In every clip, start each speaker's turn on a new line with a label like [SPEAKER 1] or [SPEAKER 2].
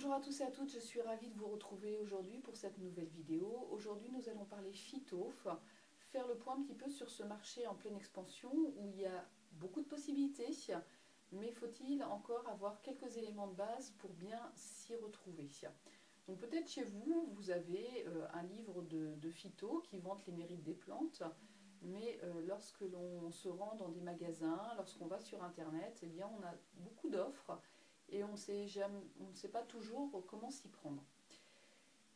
[SPEAKER 1] Bonjour à tous et à toutes, je suis ravie de vous retrouver aujourd'hui pour cette nouvelle vidéo. Aujourd'hui nous allons parler phyto, faire le point un petit peu sur ce marché en pleine expansion où il y a beaucoup de possibilités, mais faut-il encore avoir quelques éléments de base pour bien s'y retrouver. Donc peut-être chez vous, vous avez un livre de phyto qui vante les mérites des plantes, mais lorsque l'on se rend dans des magasins, lorsqu'on va sur internet, eh bien on a beaucoup d'offres et on ne sait pas toujours comment s'y prendre.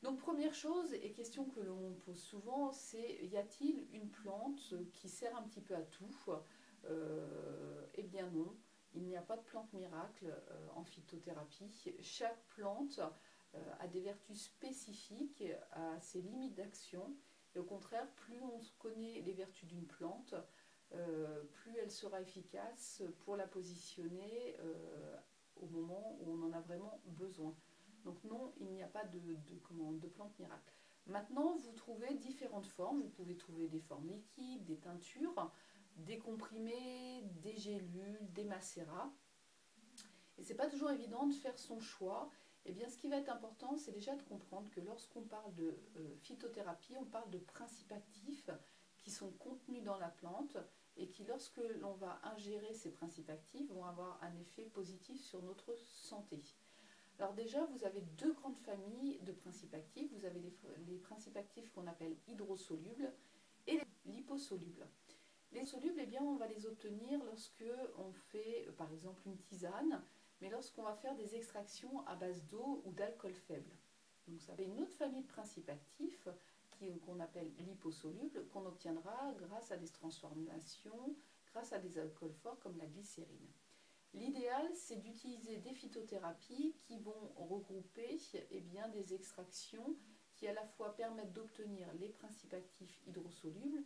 [SPEAKER 1] Donc première chose et question que l'on pose souvent, c'est y a-t-il une plante qui sert un petit peu à tout? Eh bien non, il n'y a pas de plante miracle en phytothérapie. Chaque plante a des vertus spécifiques, a ses limites d'action, et au contraire, plus on connaît les vertus d'une plante, plus elle sera efficace pour la positionner au moment où on en a vraiment besoin. Donc non, il n'y a pas de plante miracle. Maintenant, vous trouvez différentes formes. Vous pouvez trouver des formes liquides, des teintures, des comprimés, des gélules, des macérats. Et c'est pas toujours évident de faire son choix. Eh bien, ce qui va être important, c'est déjà de comprendre que lorsqu'on parle de phytothérapie, on parle de principes actifs qui sont contenus dans la plante et qui, lorsque l'on va ingérer ces principes actifs, vont avoir un effet positif sur notre santé. Alors déjà, vous avez deux grandes familles de principes actifs. Vous avez les principes actifs qu'on appelle hydrosolubles et les liposolubles. Les solubles, eh bien, on va les obtenir lorsque on fait, par exemple, une tisane, mais lorsqu'on va faire des extractions à base d'eau ou d'alcool faible. Donc ça fait une autre famille de principes actifs qu'on appelle liposolubles, qu'on obtiendra grâce à des transformations, grâce à des alcools forts comme la glycérine. L'idéal, c'est d'utiliser des phytothérapies qui vont regrouper bien, des extractions qui à la fois permettent d'obtenir les principes actifs hydrosolubles,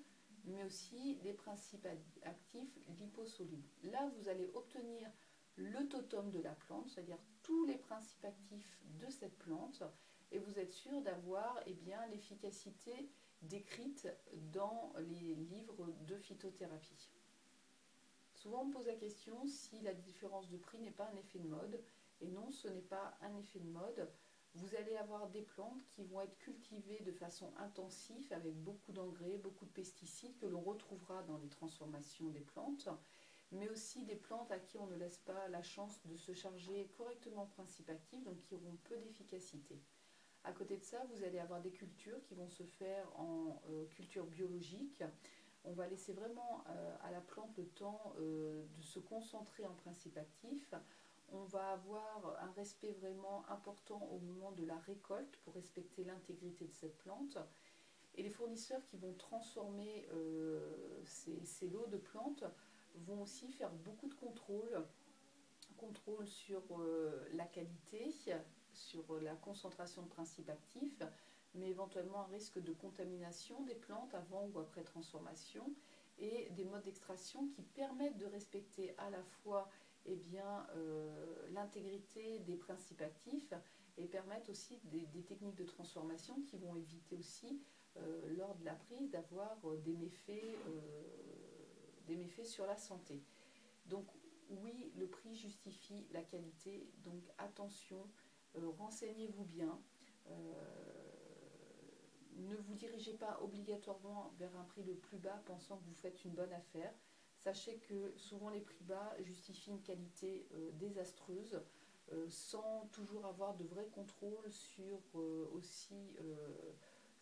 [SPEAKER 1] mais aussi les principes actifs liposolubles. Là, vous allez obtenir le totum de la plante, c'est-à-dire tous les principes actifs de cette plante, et vous êtes sûr d'avoir l'efficacité décrite dans les livres de phytothérapie. Souvent on me pose la question si la différence de prix n'est pas un effet de mode, et non, ce n'est pas un effet de mode. Vous allez avoir des plantes qui vont être cultivées de façon intensive avec beaucoup d'engrais, beaucoup de pesticides que l'on retrouvera dans les transformations des plantes, mais aussi des plantes à qui on ne laisse pas la chance de se charger correctement en principes actifs, donc qui auront peu d'efficacité. À côté de ça, vous allez avoir des cultures qui vont se faire en culture biologique. On va laisser vraiment à la plante le temps de se concentrer en principes actifs. On va avoir un respect vraiment important au moment de la récolte pour respecter l'intégrité de cette plante. Et les fournisseurs qui vont transformer ces lots de plantes vont aussi faire beaucoup de contrôle sur la qualité, sur la concentration de principes actifs, mais éventuellement un risque de contamination des plantes avant ou après transformation, et des modes d'extraction qui permettent de respecter à la fois l'intégrité des principes actifs et permettent aussi des techniques de transformation qui vont éviter aussi lors de la prise d'avoir des méfaits sur la santé. Donc oui, le prix justifie la qualité, donc attention, renseignez-vous bien. Ne vous dirigez pas obligatoirement vers un prix le plus bas pensant que vous faites une bonne affaire. Sachez que souvent les prix bas justifient une qualité désastreuse sans toujours avoir de vrai contrôle sur aussi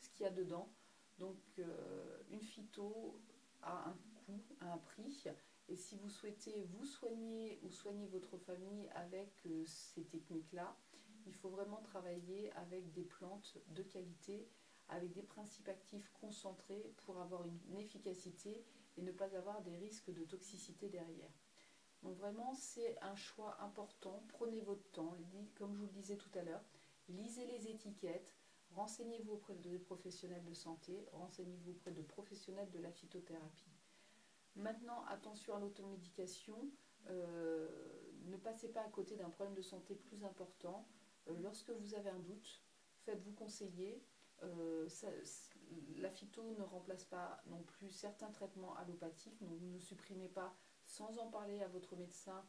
[SPEAKER 1] ce qu'il y a dedans. Donc une phyto a un coût, a un prix, et si vous souhaitez vous soigner ou soigner votre famille avec ces techniques-là, il faut vraiment travailler avec des plantes de qualité, avec des principes actifs concentrés pour avoir une efficacité et ne pas avoir des risques de toxicité derrière. Donc vraiment, c'est un choix important. Prenez votre temps, comme je vous le disais tout à l'heure, lisez les étiquettes, renseignez-vous auprès de professionnels de santé, renseignez-vous auprès de professionnels de la phytothérapie. Maintenant, attention à l'automédication, ne passez pas à côté d'un problème de santé plus important. Lorsque vous avez un doute, faites-vous conseiller. La phyto ne remplace pas non plus certains traitements allopathiques, donc ne supprimez pas sans en parler à votre médecin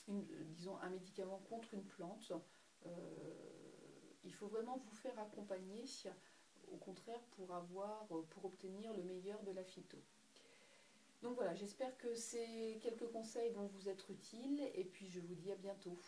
[SPEAKER 1] disons un médicament contre une plante. Il faut vraiment vous faire accompagner, au contraire, pour obtenir le meilleur de la phyto. Donc voilà, j'espère que ces quelques conseils vont vous être utiles et puis je vous dis à bientôt.